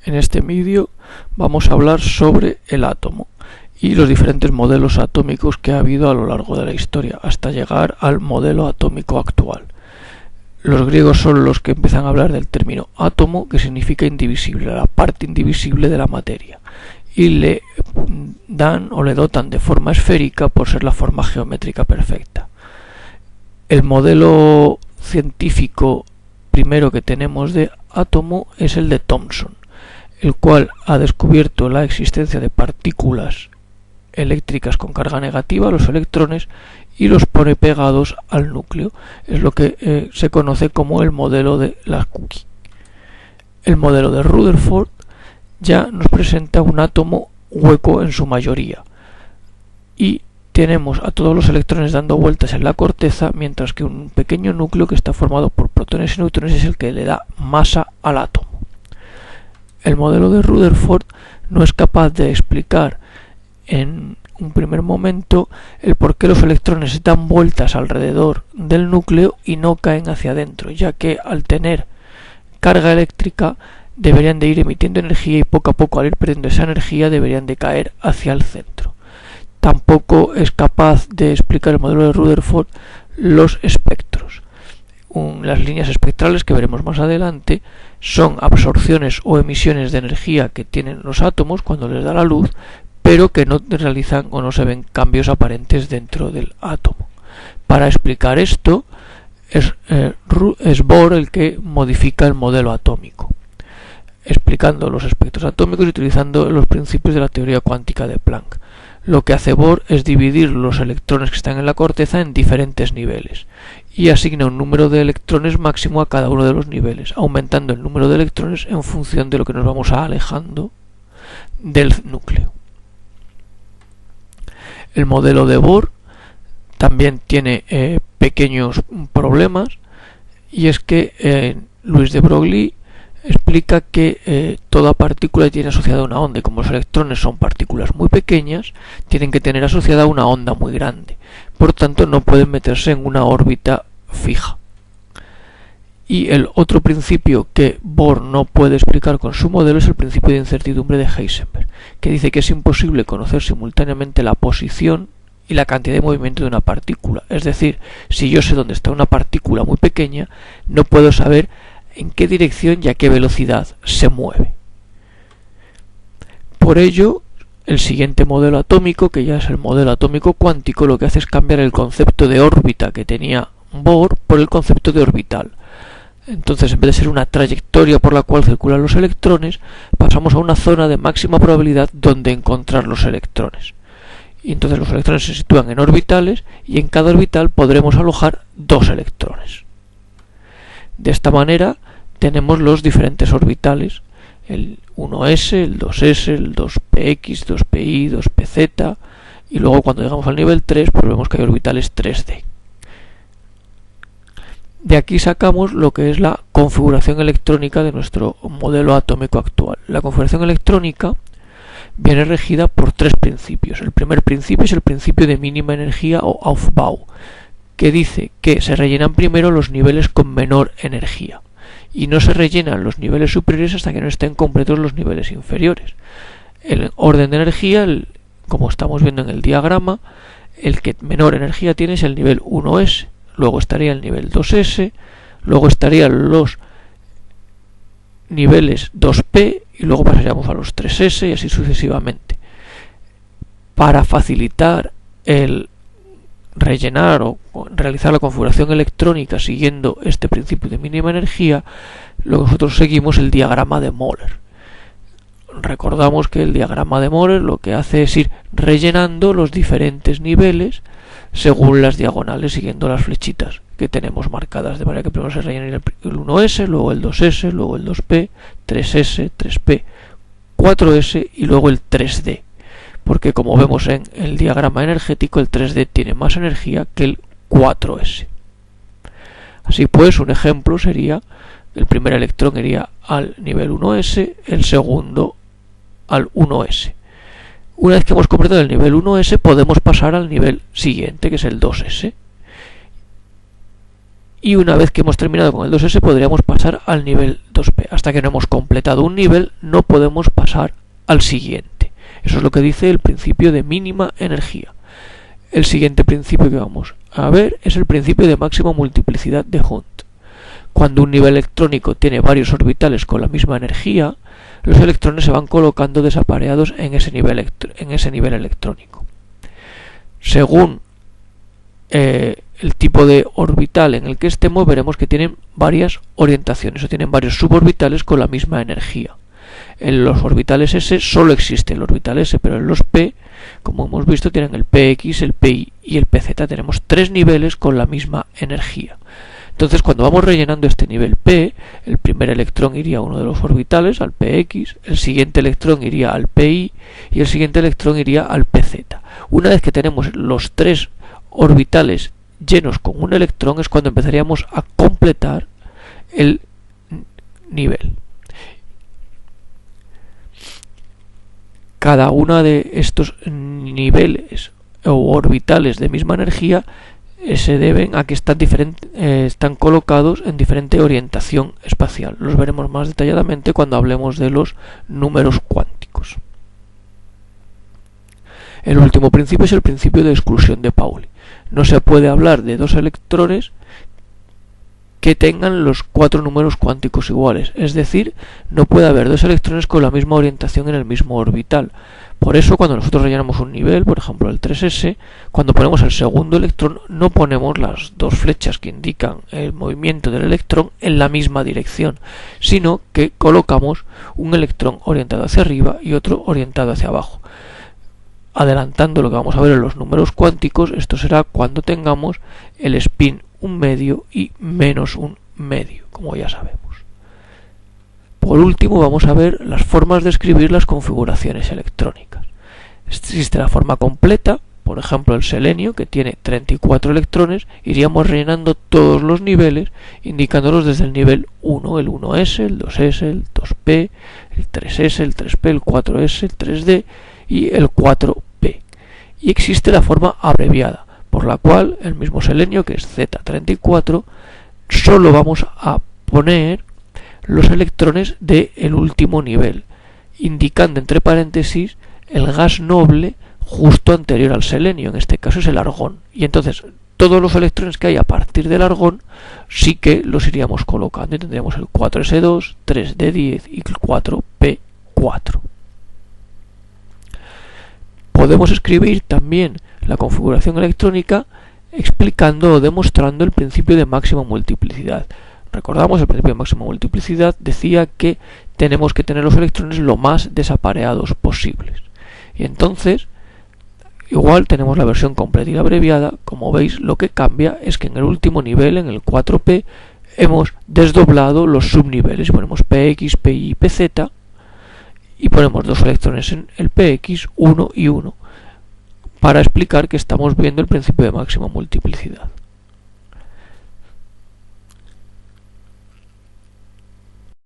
En este vídeo vamos a hablar sobre el átomo y los diferentes modelos atómicos que ha habido a lo largo de la historia hasta llegar al modelo atómico actual. Los griegos son los que empiezan a hablar del término átomo, que significa indivisible, la parte indivisible de la materia, y le dan o le dotan de forma esférica por ser la forma geométrica perfecta. El modelo científico primero que tenemos de átomo es el de Thomson, el cual ha descubierto la existencia de partículas eléctricas con carga negativa, los electrones, y los pone pegados al núcleo. Es lo que se conoce como el modelo de la Cookie. El modelo de Rutherford ya nos presenta un átomo hueco en su mayoría y tenemos a todos los electrones dando vueltas en la corteza, mientras que un pequeño núcleo que está formado por protones y neutrones es el que le da masa al átomo. El modelo de Rutherford no es capaz de explicar en un primer momento el por qué los electrones dan vueltas alrededor del núcleo y no caen hacia adentro, ya que al tener carga eléctrica deberían de ir emitiendo energía y poco a poco, al ir perdiendo esa energía, deberían de caer hacia el centro. Tampoco es capaz de explicar el modelo de Rutherford los espectros. Las líneas espectrales, que veremos más adelante, son absorciones o emisiones de energía que tienen los átomos cuando les da la luz, pero que no realizan o no se ven cambios aparentes dentro del átomo. Para explicar esto, es Bohr el que modifica el modelo atómico, explicando los espectros atómicos y utilizando los principios de la teoría cuántica de Planck. Lo que hace Bohr es dividir los electrones que están en la corteza en diferentes niveles y asigna un número de electrones máximo a cada uno de los niveles, aumentando el número de electrones en función de lo que nos vamos alejando del núcleo. El modelo de Bohr también tiene pequeños problemas, y es que Louis de Broglie explica que toda partícula tiene asociada una onda, y como los electrones son partículas muy pequeñas, tienen que tener asociada una onda muy grande. Por tanto, no pueden meterse en una órbita fija. Y el otro principio que Bohr no puede explicar con su modelo es el principio de incertidumbre de Heisenberg, que dice que es imposible conocer simultáneamente la posición y la cantidad de movimiento de una partícula. Es decir, si yo sé dónde está una partícula muy pequeña, no puedo saber en qué dirección y a qué velocidad se mueve. Por ello, el siguiente modelo atómico, que ya es el modelo atómico cuántico, lo que hace es cambiar el concepto de órbita que tenía Bohr por el concepto de orbital. Entonces, en vez de ser una trayectoria por la cual circulan los electrones, pasamos a una zona de máxima probabilidad donde encontrar los electrones. Y entonces los electrones se sitúan en orbitales, y en cada orbital podremos alojar dos electrones. De esta manera tenemos los diferentes orbitales, el 1s, el 2s, el 2px, 2pi, 2pz, y luego cuando llegamos al nivel 3 pues vemos que hay orbitales 3d. De aquí sacamos lo que es la configuración electrónica de nuestro modelo atómico actual. La configuración electrónica viene regida por tres principios. El primer principio es el principio de mínima energía o Aufbau, que dice que se rellenan primero los niveles con menor energía y no se rellenan los niveles superiores hasta que no estén completos los niveles inferiores. El orden de energía, como estamos viendo en el diagrama, el que menor energía tiene es el nivel 1s, luego estaría el nivel 2s, luego estarían los niveles 2p y luego pasaríamos a los 3s y así sucesivamente. Para facilitar el rellenar o realizar la configuración electrónica siguiendo este principio de mínima energía, nosotros seguimos el diagrama de Moller. Recordamos que el diagrama de Moller lo que hace es ir rellenando los diferentes niveles según las diagonales, siguiendo las flechitas que tenemos marcadas, de manera que primero se rellena el 1s, luego el 2s, luego el 2p, 3s, 3p, 4s y luego el 3d. Porque como vemos en el diagrama energético, el 3D tiene más energía que el 4S. Así pues, un ejemplo sería: el primer electrón iría al nivel 1S, el segundo al 1S. Una vez que hemos completado el nivel 1S, podemos pasar al nivel siguiente, que es el 2S. y una vez que hemos terminado con el 2s podríamos pasar al nivel 2p. Hasta que no hemos completado un nivel no podemos pasar al siguiente. Eso es lo que dice el principio de mínima energía. El siguiente principio que vamos a ver es el principio de máxima multiplicidad de Hund. Cuando un nivel electrónico tiene varios orbitales con la misma energía, los electrones se van colocando desapareados en ese nivel electrónico. Según el tipo de orbital en el que estemos, veremos que tienen varias orientaciones o tienen varios suborbitales con la misma energía. En los orbitales S solo existe el orbital S, pero en los P, como hemos visto, tienen el PX, el PI y el PZ. Tenemos 3 niveles con la misma energía. Entonces, cuando vamos rellenando este nivel P, el primer electrón iría a uno de los orbitales, al PX, el siguiente electrón iría al PI y el siguiente electrón iría al PZ. Una vez que tenemos los 3 orbitales llenos con un electrón es cuando empezaríamos a completar el nivel. Cada uno de estos niveles o orbitales de misma energía se deben a que están colocados en diferente orientación espacial. Los veremos más detalladamente cuando hablemos de los números cuánticos. El último principio es el principio de exclusión de Pauli. No se puede hablar de dos electrones que tengan los 4 números cuánticos iguales, es decir, no puede haber 2 electrones con la misma orientación en el mismo orbital. Por eso, cuando nosotros rellenamos un nivel, por ejemplo el 3s, cuando ponemos el segundo electrón no ponemos las 2 flechas que indican el movimiento del electrón en la misma dirección, sino que colocamos un electrón orientado hacia arriba y otro orientado hacia abajo. Adelantando lo que vamos a ver en los números cuánticos, esto será cuando tengamos el spin 1 medio y menos 1 medio, como ya sabemos. Por último, vamos a ver las formas de escribir las configuraciones electrónicas. Existe la forma completa, por ejemplo el selenio, que tiene 34 electrones. Iríamos rellenando todos los niveles, indicándolos desde el nivel 1, el 1s, el 2s, el 2p, el 3s, el 3p, el 4s, el 3d y el 4p. Y existe la forma abreviada, por la cual el mismo selenio, que es Z34, solo vamos a poner los electrones del último nivel, indicando entre paréntesis el gas noble justo anterior al selenio, en este caso es el argón. Y entonces todos los electrones que hay a partir del argón sí que los iríamos colocando y tendríamos el 4s2, 3d10 y el 4p4. Podemos escribir también la configuración electrónica explicando o demostrando el principio de máxima multiplicidad. Recordamos, el principio de máxima multiplicidad decía que tenemos que tener los electrones lo más desapareados posibles. Y entonces, igual tenemos la versión completa y la abreviada. Como veis, lo que cambia es que en el último nivel, en el 4p, hemos desdoblado los subniveles. Ponemos px, pi y pz y ponemos 2 electrones en el px, 1 y 1, para explicar que estamos viendo el principio de máxima multiplicidad.